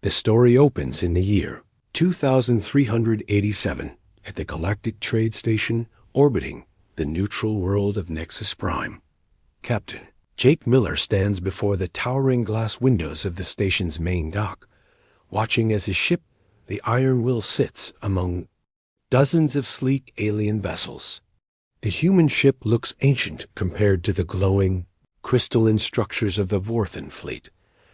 The story opens in the year 2387 at the Galactic Trade Station orbiting the neutral world of Nexus Prime. Captain Jake Miller stands before the towering glass windows of the station's main dock, watching as his ship, the Iron Will, sits among dozens of sleek alien vessels. The human ship looks ancient compared to the glowing, crystalline structures of the Vorthan fleet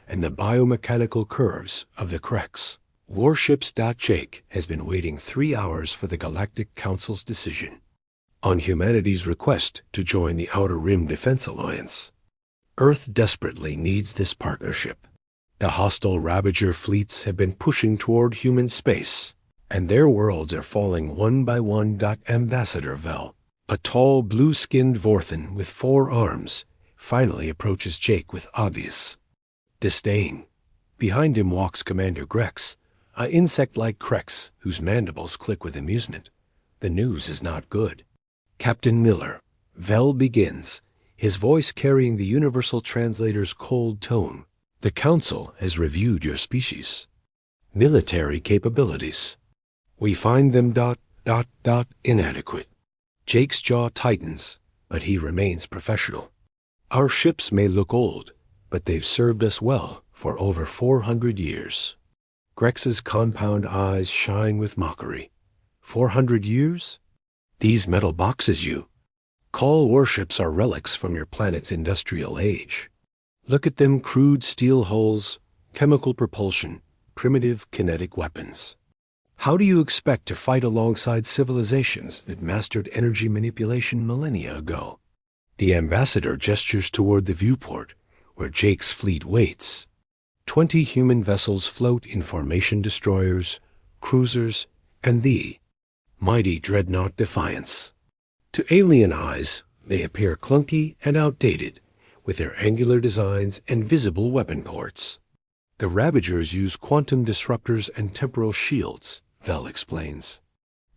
and the biomechanical curves of the Krex. Warships. Jake has been waiting 3 hours for the Galactic Council's decision on humanity's request to join the Outer Rim Defense Alliance. Earth desperately needs this partnership. The hostile Ravager fleets have been pushing toward human space, and their worlds are falling one by one. Ambassador Vel, a tall, blue-skinned Vorthan with 4 arms, finally approaches Jake with obvious disdain. Behind him walks Commander Grex, an insect-like Krex whose mandibles click with amusement. The news is not good. Captain Miller, Vel begins, his voice carrying the Universal Translator's cold tone. The Council has reviewed your species' military capabilities. We find them ... inadequate. Jake's jaw tightens, but he remains professional. Our ships may look old, but they've served us well for over 400 years. Grex's compound eyes shine with mockery. 400 years? These metal boxes you call warships are relics from your planet's industrial age. Look at them: crude steel hulls, chemical propulsion, primitive kinetic weapons. How do you expect to fight alongside civilizations that mastered energy manipulation millennia ago? The ambassador gestures toward the viewport, where Jake's fleet waits. 20 human vessels float in formation: destroyers, cruisers, and the mighty dreadnought Defiance. To alien eyes, they appear clunky and outdated, with their angular designs and visible weapon ports. The Ravagers use quantum disruptors and temporal shields, Vel explains.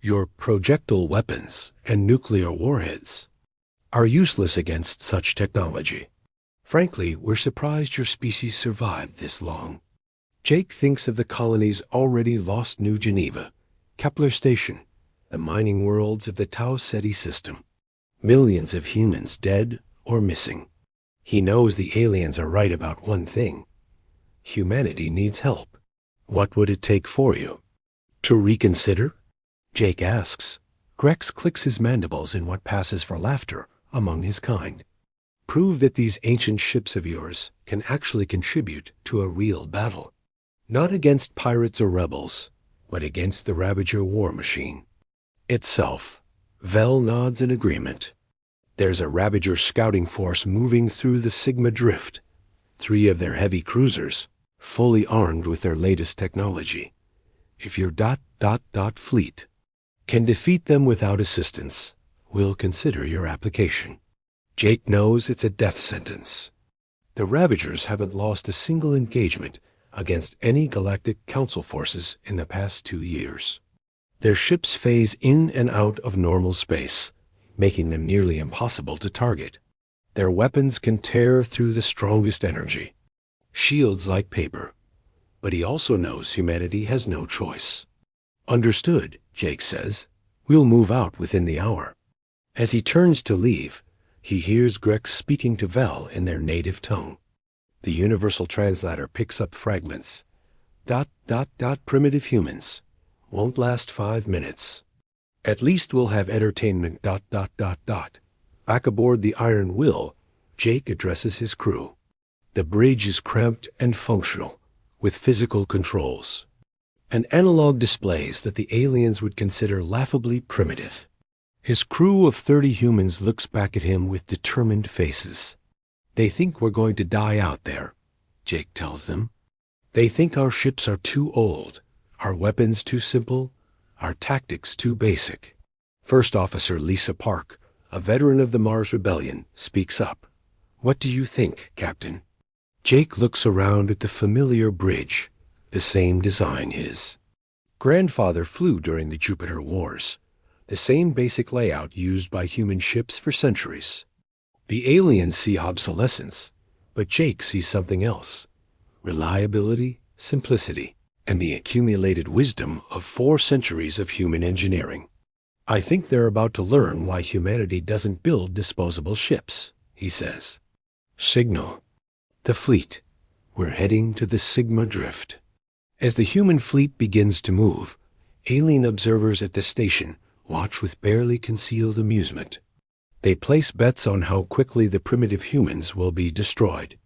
Your projectile weapons and nuclear warheads are useless against such technology. Frankly, we're surprised your species survived this long. Jake thinks of the colony's already lost New Geneva, Kepler Station, the mining worlds of the Tau Ceti system. Millions of humans dead or missing. He knows the aliens are right about one thing. Humanity needs help. What would it take for you to reconsider? Jake asks. Grex clicks his mandibles in what passes for laughter among his kind. Prove that these ancient ships of yours can actually contribute to a real battle. Not against pirates or rebels, but against the Ravager war machine itself. Vel nods in agreement. There's a Ravager scouting force moving through the Sigma Drift. 3 of their heavy cruisers, fully armed with their latest technology. If your ... fleet can defeat them without assistance, we'll consider your application. Jake knows it's a death sentence. The Ravagers haven't lost a single engagement against any Galactic Council forces in the past 2 years. Their ships phase in and out of normal space, making them nearly impossible to target. Their weapons can tear through the strongest energy. Shields like paper. But he also knows humanity has no choice. Understood, Jake says. We'll move out within the hour. As he turns to leave, he hears Grex speaking to Vel in their native tongue. The Universal Translator picks up fragments. ... primitive humans. Won't last 5 minutes. At least we'll have entertainment ... Back aboard the Iron Will, Jake addresses his crew. The bridge is cramped and functional, with physical controls and analog displays that the aliens would consider laughably primitive. His crew of 30 humans looks back at him with determined faces. They think we're going to die out there, Jake tells them. They think our ships are too old, our weapons too simple, our tactics too basic. First Officer Lisa Park, a veteran of the Mars Rebellion, speaks up. What do you think, Captain? Jake looks around at the familiar bridge, the same design his grandfather flew during the Jupiter Wars, the same basic layout used by human ships for centuries. The aliens see obsolescence, but Jake sees something else. Reliability, simplicity. and the accumulated wisdom of 4 centuries of human engineering. "I think they're about to learn why humanity doesn't build disposable ships," he says. Signal. The fleet. We're heading to the Sigma Drift. As the human fleet begins to move, alien observers at the station watch with barely concealed amusement. They place bets on how quickly the primitive humans will be destroyed.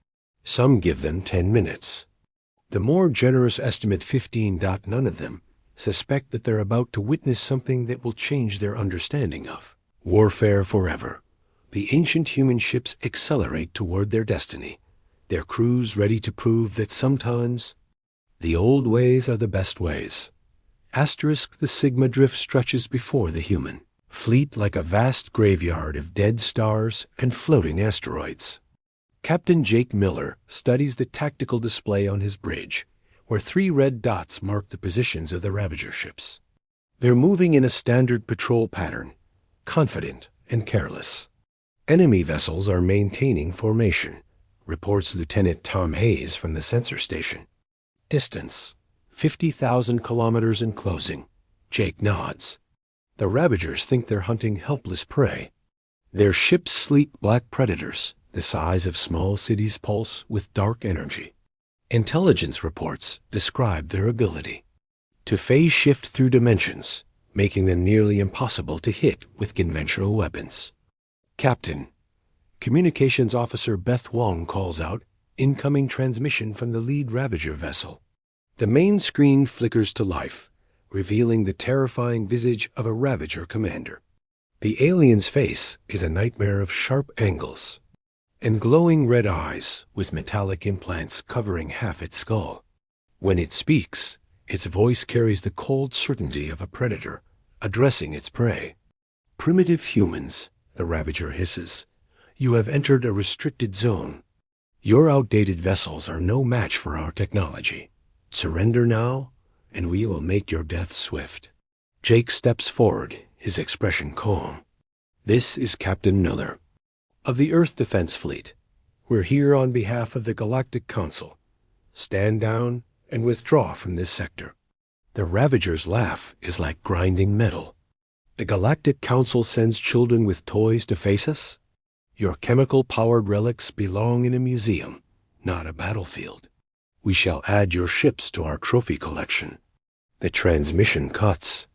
Some give them 10 minutes. The more generous estimate 15. None of them suspect that they're about to witness something that will change their understanding of warfare forever. The ancient human ships accelerate toward their destiny, their crews ready to prove that sometimes the old ways are the best ways. The Sigma Drift stretches before the human fleet like a vast graveyard of dead stars and floating asteroids. Captain Jake Miller studies the tactical display on his bridge, where 3 red dots mark the positions of the Ravager ships. They're moving in a standard patrol pattern, confident and careless. Enemy vessels are maintaining formation, reports Lieutenant Tom Hayes from the sensor station. Distance, 50,000 kilometers in closing. Jake nods. The Ravagers think they're hunting helpless prey. Their ships sleek black predators, the size of small cities pulse with dark energy. Intelligence reports describe their ability to phase shift through dimensions, making them nearly impossible to hit with conventional weapons. "Captain," Communications Officer Beth Wong calls out, incoming transmission from the lead Ravager vessel. The main screen flickers to life, revealing the terrifying visage of a Ravager commander. The alien's face is a nightmare of sharp angles and glowing red eyes with metallic implants covering half its skull. When it speaks, its voice carries the cold certainty of a predator addressing its prey. "Primitive humans," the Ravager hisses, "you have entered a restricted zone. Your outdated vessels are no match for our technology. Surrender now, and we will make your death swift." Jake steps forward, his expression calm. "This is Captain Miller of the Earth Defense Fleet. We're here on behalf of the Galactic Council. Stand down and withdraw from this sector." The Ravager's laugh is like grinding metal. "The Galactic Council sends children with toys to face us? Your chemical-powered relics belong in a museum, not a battlefield. We shall add your ships to our trophy collection." The transmission cuts.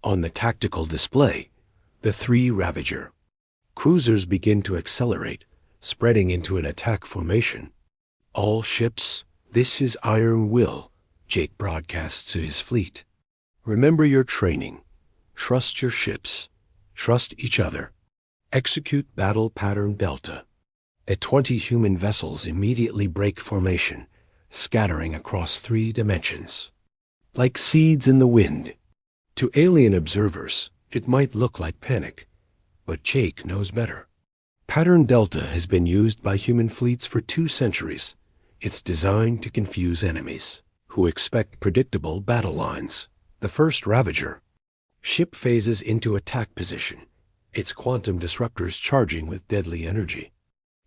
On the tactical display, the 3 Ravager cruisers begin to accelerate, spreading into an attack formation. "All ships, this is Iron Will," Jake broadcasts to his fleet. "Remember your training. Trust your ships. Trust each other. Execute battle pattern Delta." 20 human vessels immediately break formation, scattering across 3 dimensions. Like seeds in the wind. To alien observers, it might look like panic, but Jake knows better. Pattern Delta has been used by human fleets for 2 centuries. It's designed to confuse enemies who expect predictable battle lines. The first Ravager ship phases into attack position, its quantum disruptors charging with deadly energy.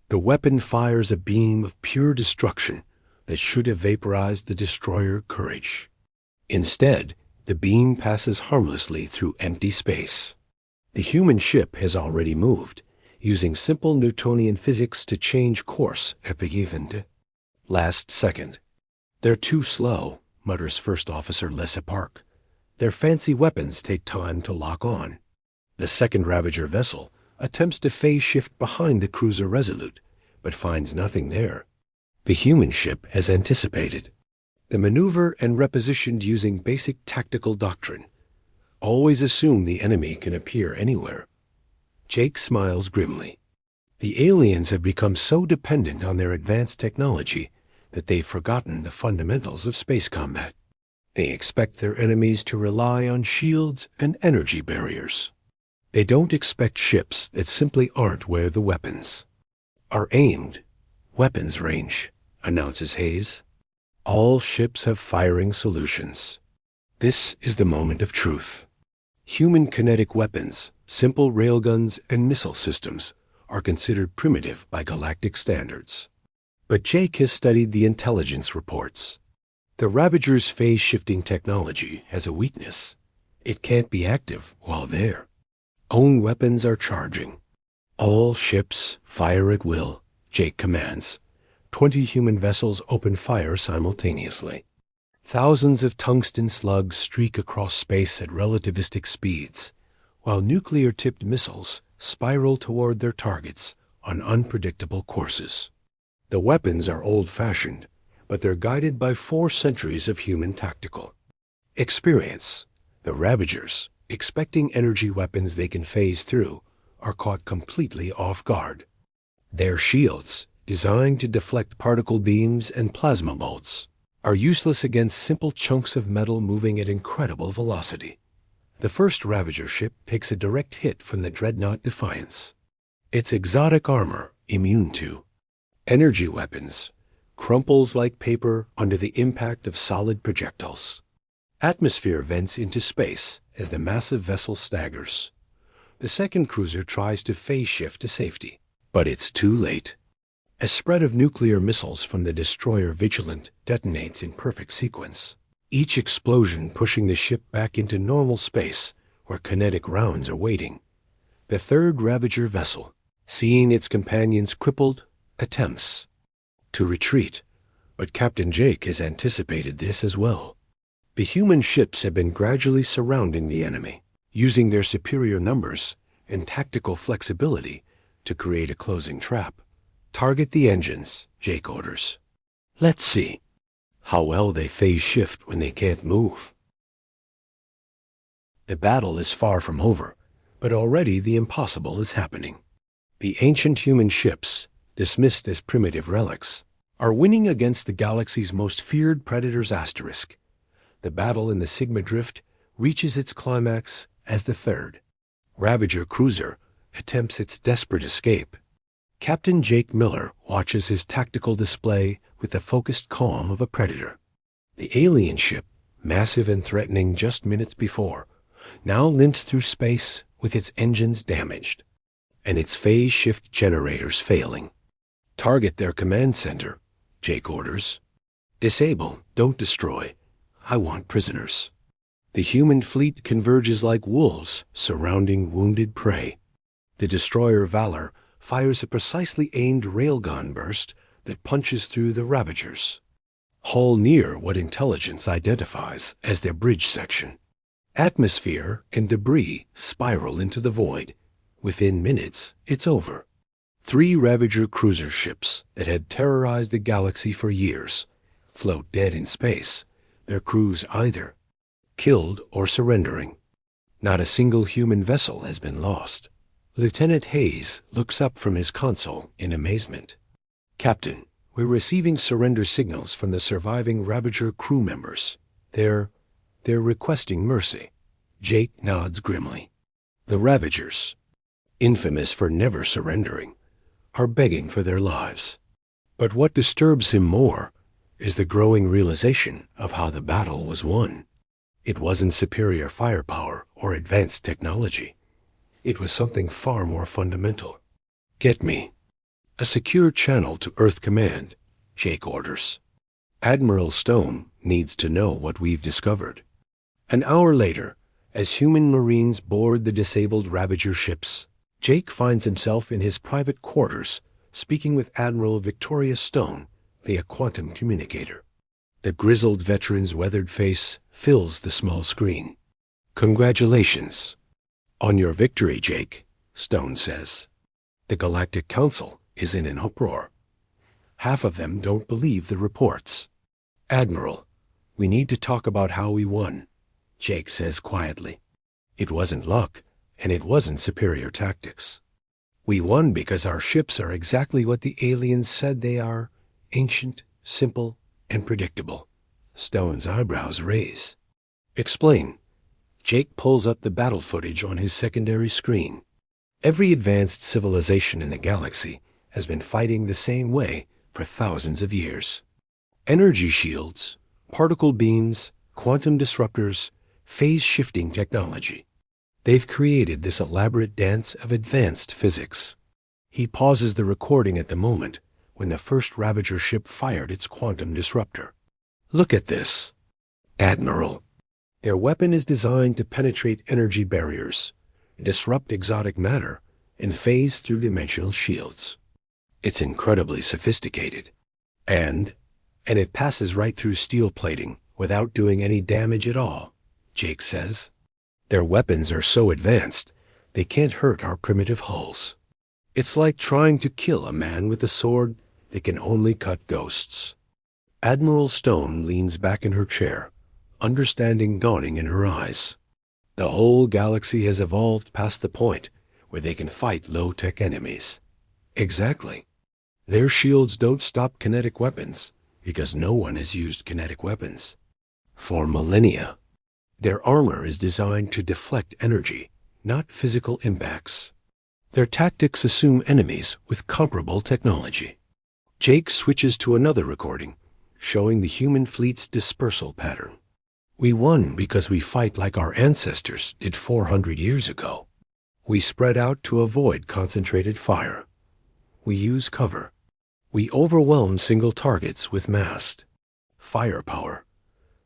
The weapon fires a beam of pure destruction that should have vaporized the destroyer Courage. Instead, the beam passes harmlessly through empty space. The human ship has already moved, using simple Newtonian physics to change course at the even last second. "They're too slow," mutters First Officer Lessa Park. "Their fancy weapons take time to lock on." The second Ravager vessel attempts to phase shift behind the cruiser Resolute, but finds nothing there. The human ship has anticipated the maneuver and repositioned using basic tactical doctrine. Always assume the enemy can appear anywhere. Jake smiles grimly. The aliens have become so dependent on their advanced technology that they've forgotten the fundamentals of space combat. They expect their enemies to rely on shields and energy barriers. They don't expect ships that simply aren't where the weapons are aimed. "Weapons range," announces Hayes. "All ships have firing solutions." This is the moment of truth. Human kinetic weapons, simple railguns, and missile systems are considered primitive by galactic standards. But Jake has studied the intelligence reports. The Ravager's phase-shifting technology has a weakness. It can't be active while there. Own weapons are charging. All ships fire at will, Jake commands. 20 human vessels open fire simultaneously. Thousands of tungsten slugs streak across space at relativistic speeds, while nuclear-tipped missiles spiral toward their targets on unpredictable courses. The weapons are old-fashioned, but they're guided by 4 centuries of human tactical experience. The Ravagers, expecting energy weapons they can phase through, are caught completely off guard. Their shields, designed to deflect particle beams and plasma bolts, are useless against simple chunks of metal moving at incredible velocity. The first Ravager ship takes a direct hit from the dreadnought Defiance. Its exotic armor immune to energy weapons crumples like paper under the impact of solid projectiles. Atmosphere vents into space as the massive vessel staggers. The second cruiser tries to phase shift to safety, but it's too late. A spread of nuclear missiles from the destroyer Vigilant detonates in perfect sequence, each explosion pushing the ship back into normal space where kinetic rounds are waiting. The third Ravager vessel, seeing its companions crippled, attempts to retreat, but Captain Jake has anticipated this as well. The human ships have been gradually surrounding the enemy, using their superior numbers and tactical flexibility to create a closing trap. Target the engines, Jake orders. Let's see how well they phase shift when they can't move. The battle is far from over, but already the impossible is happening. The ancient human ships, dismissed as primitive relics, are winning against the galaxy's most feared predators. Asterisk. The battle in the Sigma Drift reaches its climax as the third Ravager cruiser attempts its desperate escape. Captain Jake Miller watches his tactical display with the focused calm of a predator. The alien ship, massive and threatening just minutes before, now limps through space with its engines damaged and its phase shift generators failing. Target their command center, Jake orders. Disable, don't destroy. I want prisoners. The human fleet converges like wolves surrounding wounded prey. The destroyer Valor fires a precisely aimed railgun burst that punches through the Ravagers, hull near what intelligence identifies as their bridge section. Atmosphere and debris spiral into the void. Within minutes, it's over. 3 Ravager cruiser ships that had terrorized the galaxy for years float dead in space, their crews either killed or surrendering. Not a single human vessel has been lost. Lieutenant Hayes looks up from his console in amazement. Captain, we're receiving surrender signals from the surviving Ravager crew members. They're requesting mercy. Jake nods grimly. The Ravagers, infamous for never surrendering, are begging for their lives. But what disturbs him more is the growing realization of how the battle was won. It wasn't superior firepower or advanced technology. It was something far more fundamental. Get me a secure channel to Earth Command, Jake orders. Admiral Stone needs to know what we've discovered. An hour later, as human Marines board the disabled Ravager ships, Jake finds himself in his private quarters speaking with Admiral Victoria Stone via quantum communicator. The grizzled veteran's weathered face fills the small screen. Congratulations on your victory, Jake, Stone says. The Galactic Council is in an uproar. Half of them don't believe the reports. Admiral, we need to talk about how we won, Jake says quietly. It wasn't luck, and it wasn't superior tactics. We won because our ships are exactly what the aliens said they are: ancient, simple, and predictable. Stone's eyebrows raise. Explain. Jake pulls up the battle footage on his secondary screen. Every advanced civilization in the galaxy has been fighting the same way for thousands of years. Energy shields, particle beams, quantum disruptors, phase-shifting technology. They've created this elaborate dance of advanced physics. He pauses the recording at the moment when the first Ravager ship fired its quantum disruptor. Look at this. Admiral. Their weapon is designed to penetrate energy barriers, disrupt exotic matter, and phase through dimensional shields. It's incredibly sophisticated. And it passes right through steel plating without doing any damage at all, Jake says. Their weapons are so advanced, they can't hurt our primitive hulls. It's like trying to kill a man with a sword that can only cut ghosts. Admiral Stone leans back in her chair, understanding dawning in her eyes. The whole galaxy has evolved past the point where they can fight low-tech enemies. Exactly. Their shields don't stop kinetic weapons because no one has used kinetic weapons for millennia. Their armor is designed to deflect energy, not physical impacts. Their tactics assume enemies with comparable technology. Jake switches to another recording, showing the human fleet's dispersal pattern. We won because we fight like our ancestors did 400 years ago. We spread out to avoid concentrated fire. We use cover. We overwhelm single targets with massed firepower.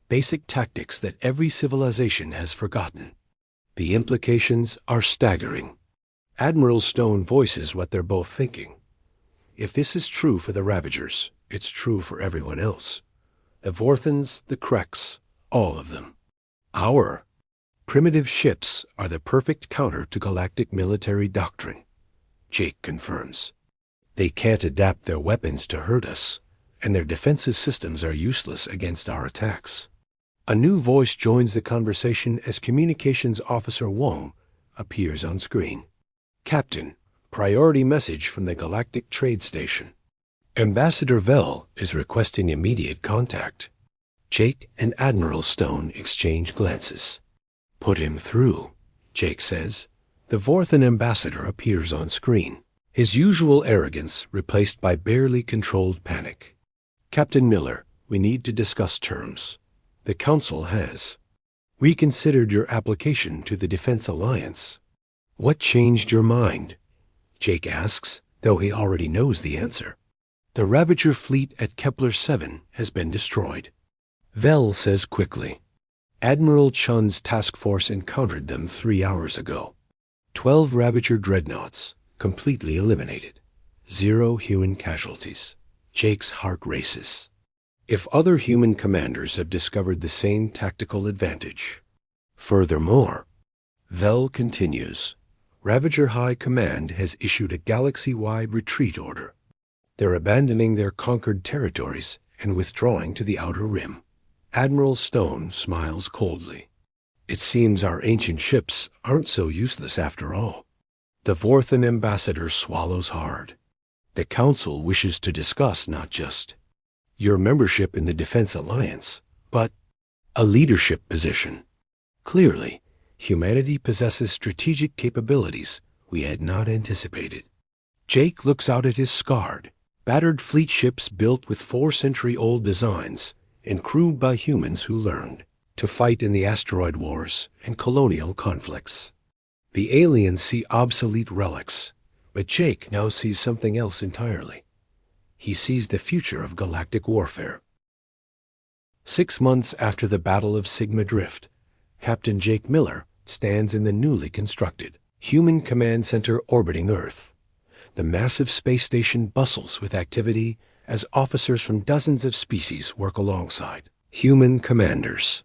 Basic tactics that every civilization has forgotten. The implications are staggering. Admiral Stone voices what they're both thinking. If this is true for the Ravagers, it's true for everyone else. The Vorthans, the Kreks, all of them. Our primitive ships are the perfect counter to galactic military doctrine, Jake confirms. They can't adapt their weapons to hurt us, and their defensive systems are useless against our attacks. A new voice joins the conversation as Communications Officer Wong appears on screen. Captain, priority message from the Galactic Trade Station. Ambassador Vell is requesting immediate contact. Jake and Admiral Stone exchange glances. Put him through, Jake says. The Vorthan ambassador appears on screen, his usual arrogance replaced by barely controlled panic. Captain Miller, we need to discuss terms. The Council has reconsidered your application to the Defense Alliance. What changed your mind? Jake asks, though he already knows the answer. The Ravager fleet at Kepler 7 has been destroyed. Vell says quickly. Admiral Chun's task force encountered them 3 hours ago. 12 Ravager dreadnoughts, completely eliminated. 0 human casualties. Jake's heart races. If other human commanders have discovered the same tactical advantage. Furthermore, Vell continues, Ravager High Command has issued a galaxy-wide retreat order. They're abandoning their conquered territories and withdrawing to the Outer Rim. Admiral Stone smiles coldly. It seems our ancient ships aren't so useless after all. The Vorthan ambassador swallows hard. The Council wishes to discuss not just your membership in the Defense Alliance, but a leadership position. Clearly, humanity possesses strategic capabilities we had not anticipated. Jake looks out at his scarred, battered fleet ships built with 4-century-old designs and crewed by humans who learned to fight in the asteroid wars and colonial conflicts. The aliens see obsolete relics, but Jake now sees something else entirely. He sees the future of galactic warfare. 6 months after the Battle of Sigma Drift, Captain Jake Miller stands in the newly constructed Human Command Center orbiting Earth. The massive space station bustles with activity as officers from dozens of species work alongside human commanders.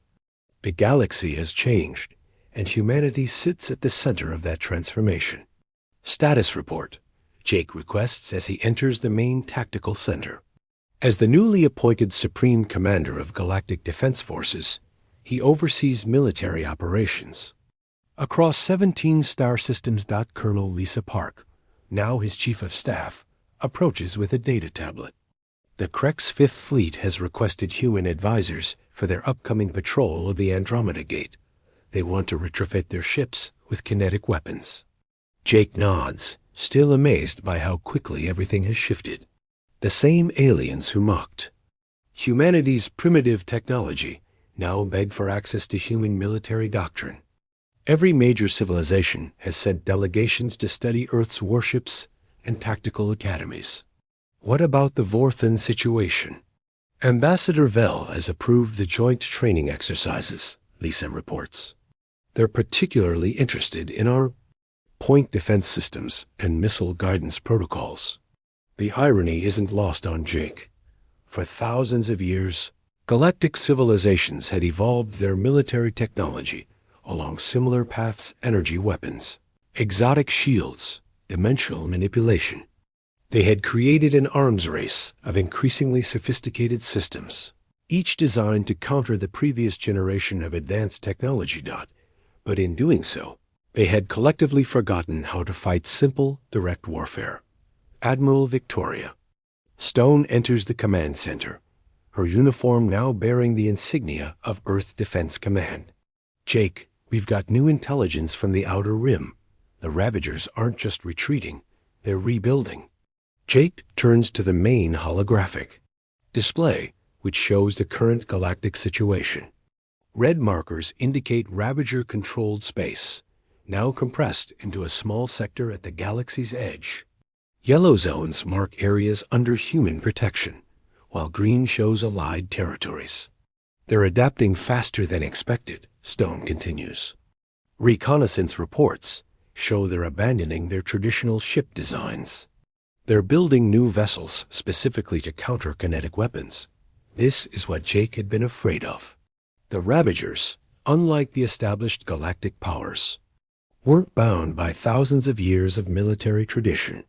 The galaxy has changed, and humanity sits at the center of that transformation. Status report, Jake requests as he enters the main tactical center. As the newly appointed Supreme Commander of Galactic Defense Forces, he oversees military operations. Across 17 star systems. Colonel Lisa Park, now his Chief of Staff, approaches with a data tablet. The Krek's Fifth Fleet has requested human advisors for their upcoming patrol of the Andromeda Gate. They want to retrofit their ships with kinetic weapons. Jake nods, still amazed by how quickly everything has shifted. The same aliens who mocked humanity's primitive technology now beg for access to human military doctrine. Every major civilization has sent delegations to study Earth's warships and tactical academies. What about the Vorthan situation? Ambassador Vell has approved the joint training exercises, Lisa reports. They're particularly interested in our point defense systems and missile guidance protocols. The irony isn't lost on Jake. For thousands of years, galactic civilizations had evolved their military technology along similar paths: energy weapons, exotic shields, dimensional manipulation. They had created an arms race of increasingly sophisticated systems, each designed to counter the previous generation of advanced technology. But in doing so, they had collectively forgotten how to fight simple, direct warfare. Admiral Victoria. Stone enters the command center, her uniform now bearing the insignia of Earth Defense Command. Jake, we've got new intelligence from the Outer Rim. The Ravagers aren't just retreating, they're rebuilding. Jake turns to the main holographic display, which shows the current galactic situation. Red markers indicate Ravager-controlled space, now compressed into a small sector at the galaxy's edge. Yellow zones mark areas under human protection, while green shows allied territories. They're adapting faster than expected, Stone continues. Reconnaissance reports show they're abandoning their traditional ship designs. They're building new vessels specifically to counter kinetic weapons. This is what Jake had been afraid of. The Ravagers, unlike the established galactic powers, weren't bound by thousands of years of military tradition.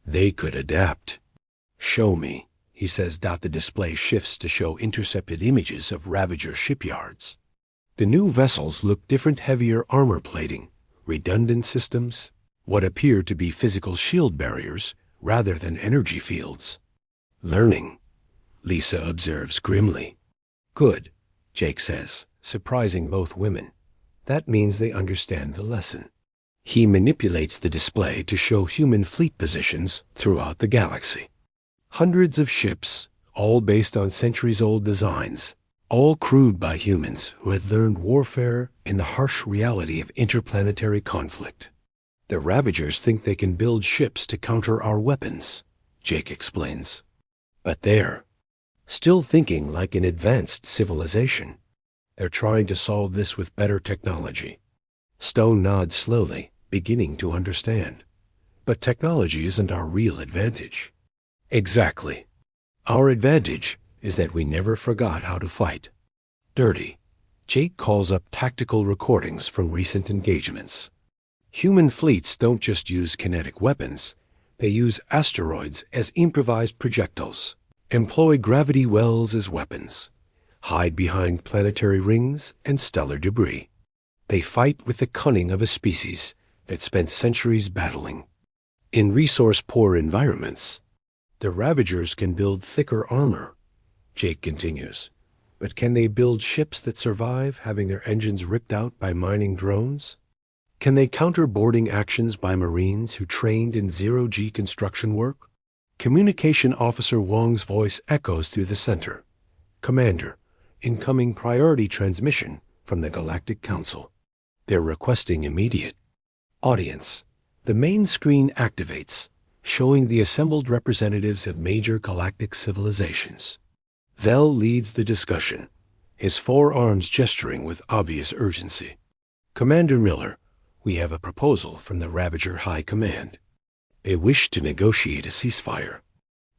They could adapt. Show me, he says. The display shifts to show intercepted images of Ravager shipyards. The new vessels look different: heavier armor plating, redundant systems, what appear to be physical shield barriers rather than energy fields. Learning, Lisa observes grimly. Good, Jake says, surprising both women. That means they understand the lesson. He manipulates the display to show human fleet positions throughout the galaxy. Hundreds of ships, all based on centuries-old designs, all crewed by humans who had learned warfare in the harsh reality of interplanetary conflict. The Ravagers think they can build ships to counter our weapons, Jake explains. But they're still thinking like an advanced civilization. They're trying to solve this with better technology. Stone nods slowly, beginning to understand. But technology isn't our real advantage. Exactly. Our advantage is that we never forgot how to fight. Dirty. Jake calls up tactical recordings from recent engagements. Human fleets don't just use kinetic weapons. They use asteroids as improvised projectiles, employ gravity wells as weapons, hide behind planetary rings and stellar debris. They fight with the cunning of a species that spent centuries battling. In resource-poor environments, the Ravagers can build thicker armor, Jake continues. But can they build ships that survive having their engines ripped out by mining drones? Can they counter boarding actions by Marines who trained in zero-G construction work? Communication Officer Wong's voice echoes through the center. Commander, incoming priority transmission from the Galactic Council. They're requesting immediate audience. The main screen activates, showing the assembled representatives of major galactic civilizations. Vell leads the discussion, his forearms gesturing with obvious urgency. Commander Miller, we have a proposal from the Ravager High Command. They wish to negotiate a ceasefire.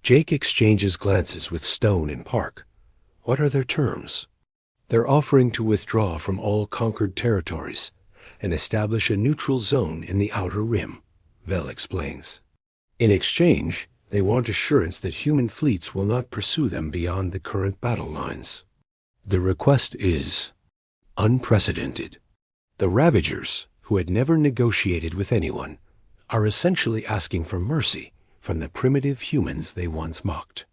Jake exchanges glances with Stone and Park. What are their terms? They're offering to withdraw from all conquered territories and establish a neutral zone in the Outer Rim, Vell explains. In exchange, they want assurance that human fleets will not pursue them beyond the current battle lines. The request is unprecedented. The Ravagers, who had never negotiated with anyone, are essentially asking for mercy from the primitive humans they once mocked.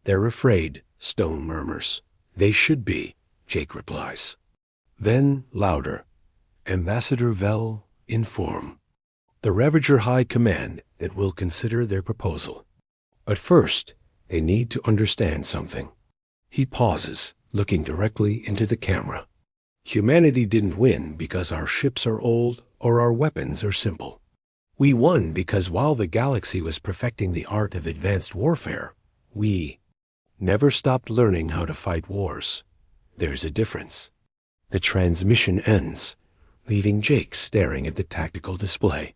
They're afraid, Stone murmurs. They should be, Jake replies. Then, louder, Ambassador Vell, inform the Ravager High Command that will consider their proposal. But first, they need to understand something. He pauses, looking directly into the camera. Humanity didn't win because our ships are old or our weapons are simple. We won because while the galaxy was perfecting the art of advanced warfare, we never stopped learning how to fight wars. There's a difference. The transmission ends, leaving Jake staring at the tactical display.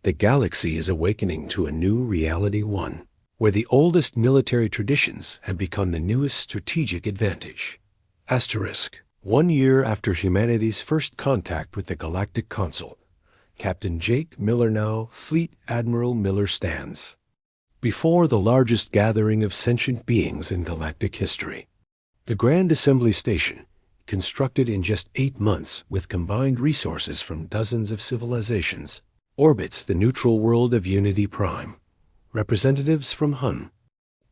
The galaxy is awakening to a new reality one, where the oldest military traditions have become the newest strategic advantage. Asterisk. 1 year after humanity's first contact with the Galactic Council, Captain Jake Miller, now Fleet Admiral Miller, stands before the largest gathering of sentient beings in galactic history. The Grand Assembly Station, constructed in just 8 months with combined resources from dozens of civilizations, orbits the neutral world of Unity Prime. Representatives from HUN,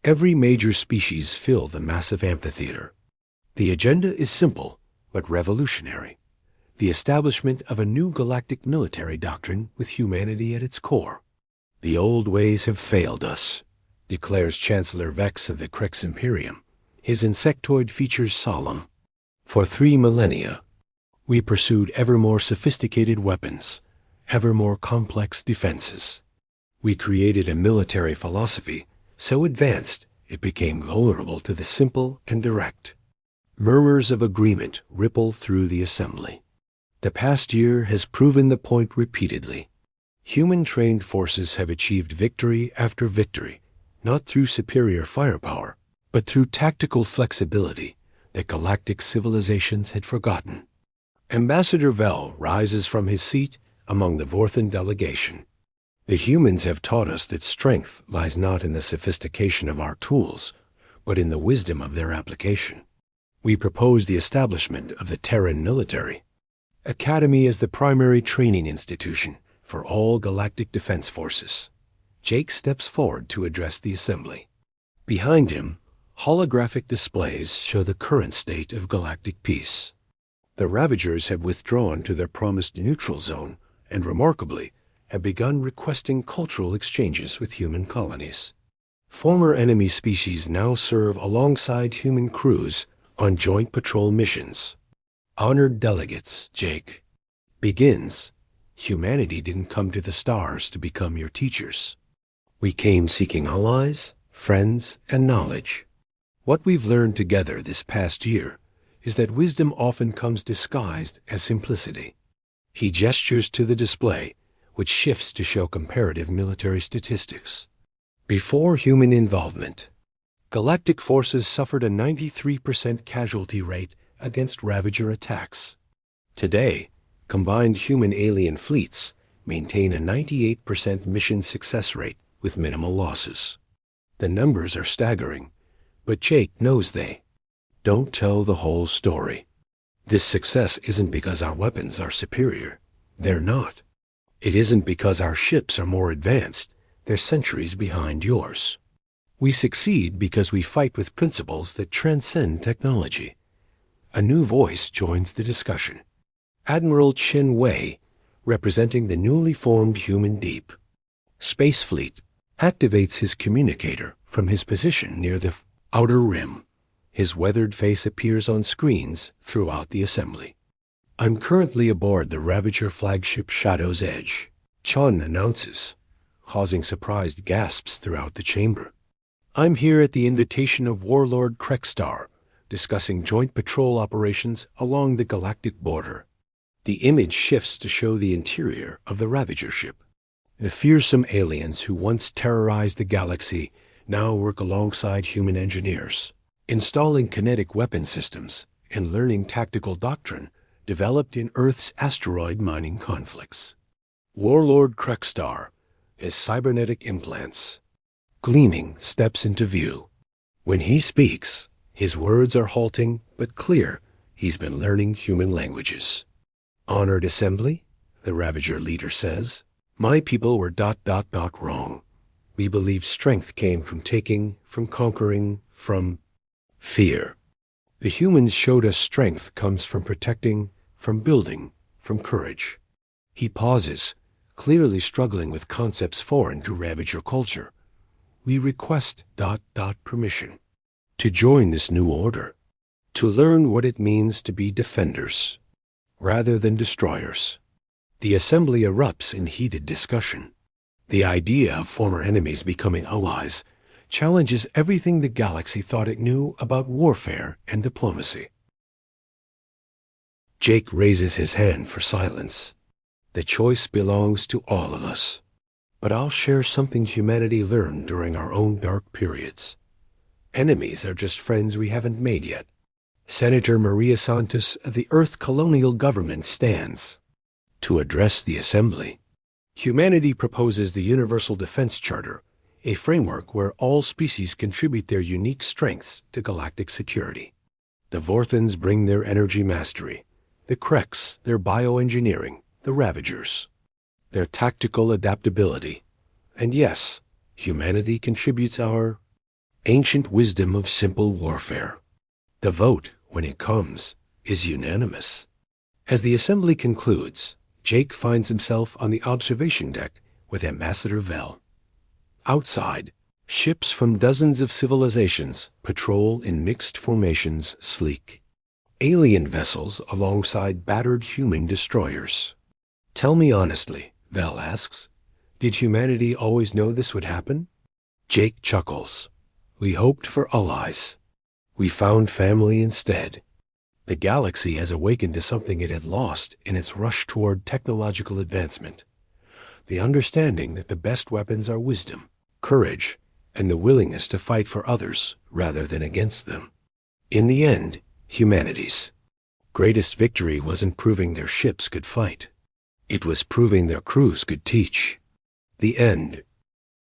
every major species, fill the massive amphitheater. The agenda is simple but revolutionary: the establishment of a new galactic military doctrine with humanity at its core. "The old ways have failed us," declares Chancellor Vex of the Krex Imperium, his insectoid features solemn. "For 3 millennia, we pursued ever more sophisticated weapons, ever more complex defenses. We created a military philosophy so advanced it became vulnerable to the simple and direct." Murmurs of agreement ripple through the assembly. The past year has proven the point repeatedly. Human-trained forces have achieved victory after victory, not through superior firepower, but through tactical flexibility that galactic civilizations had forgotten. Ambassador Vel rises from his seat among the Vorthan delegation. "The humans have taught us that strength lies not in the sophistication of our tools, but in the wisdom of their application. We propose the establishment of the Terran Military Academy as the primary training institution for all galactic defense forces." Jake steps forward to address the assembly. Behind him, holographic displays show the current state of galactic peace. The Ravagers have withdrawn to their promised neutral zone and, remarkably, have begun requesting cultural exchanges with human colonies. Former enemy species now serve alongside human crews on joint patrol missions. "Honored delegates," Jake begins, "humanity didn't come to the stars to become your teachers. We came seeking allies, friends, and knowledge. What we've learned together this past year is that wisdom often comes disguised as simplicity." He gestures to the display, which shifts to show comparative military statistics. Before human involvement, galactic forces suffered a 93% casualty rate against Ravager attacks. Today, combined human-alien fleets maintain a 98% mission success rate with minimal losses. The numbers are staggering, but Jake knows they don't tell the whole story. This success isn't because our weapons are superior. They're not. It isn't because our ships are more advanced. They're centuries behind yours. We succeed because we fight with principles that transcend technology. A new voice joins the discussion. Admiral Chen Wei, representing the newly formed Human Deep Space Fleet, activates his communicator from his position near the outer rim. His weathered face appears on screens throughout the assembly. "I'm currently aboard the Ravager flagship Shadow's Edge," Chun announces, causing surprised gasps throughout the chamber. "I'm here at the invitation of Warlord Krexstar, discussing joint patrol operations along the galactic border." The image shifts to show the interior of the Ravager ship. The fearsome aliens who once terrorized the galaxy now work alongside human engineers, installing kinetic weapon systems and learning tactical doctrine developed in Earth's asteroid mining conflicts. Warlord Krexstar, his cybernetic implants gleaming, steps into view. When he speaks, his words are halting but clear. He's been learning human languages. "Honored assembly," the Ravager leader says, "my people were ... wrong. We believe strength came from taking, from conquering, from fear. The humans showed us strength comes from protecting, from building, from courage." He pauses, clearly struggling with concepts foreign to Ravager culture. "We request ... permission to join this new order, to learn what it means to be defenders rather than destroyers." The assembly erupts in heated discussion. The idea of former enemies becoming allies challenges everything the galaxy thought it knew about warfare and diplomacy. Jake raises his hand for silence. The choice belongs to all of us. But I'll share something humanity learned during our own dark periods. Enemies are just friends we haven't made yet. Senator Maria Santos of the Earth Colonial Government stands to address the Assembly. Humanity proposes the Universal Defense Charter, a framework where all species contribute their unique strengths to galactic security. The Vorthans bring their energy mastery, the Kreks their bioengineering, the Ravagers their tactical adaptability, and yes, humanity contributes our ancient wisdom of simple warfare. The vote, when it comes, is unanimous. As the assembly concludes, Jake finds himself on the observation deck with Ambassador Vel. Outside, ships from dozens of civilizations patrol in mixed formations sleek. Alien vessels alongside battered human destroyers. Tell me honestly, Vel asks, did humanity always know this would happen? Jake chuckles. We hoped for allies. We found family instead. The galaxy has awakened to something it had lost in its rush toward technological advancement. The understanding that the best weapons are wisdom, courage, and the willingness to fight for others rather than against them. In the end, humanity's greatest victory wasn't proving their ships could fight. It was proving their crews could teach. The end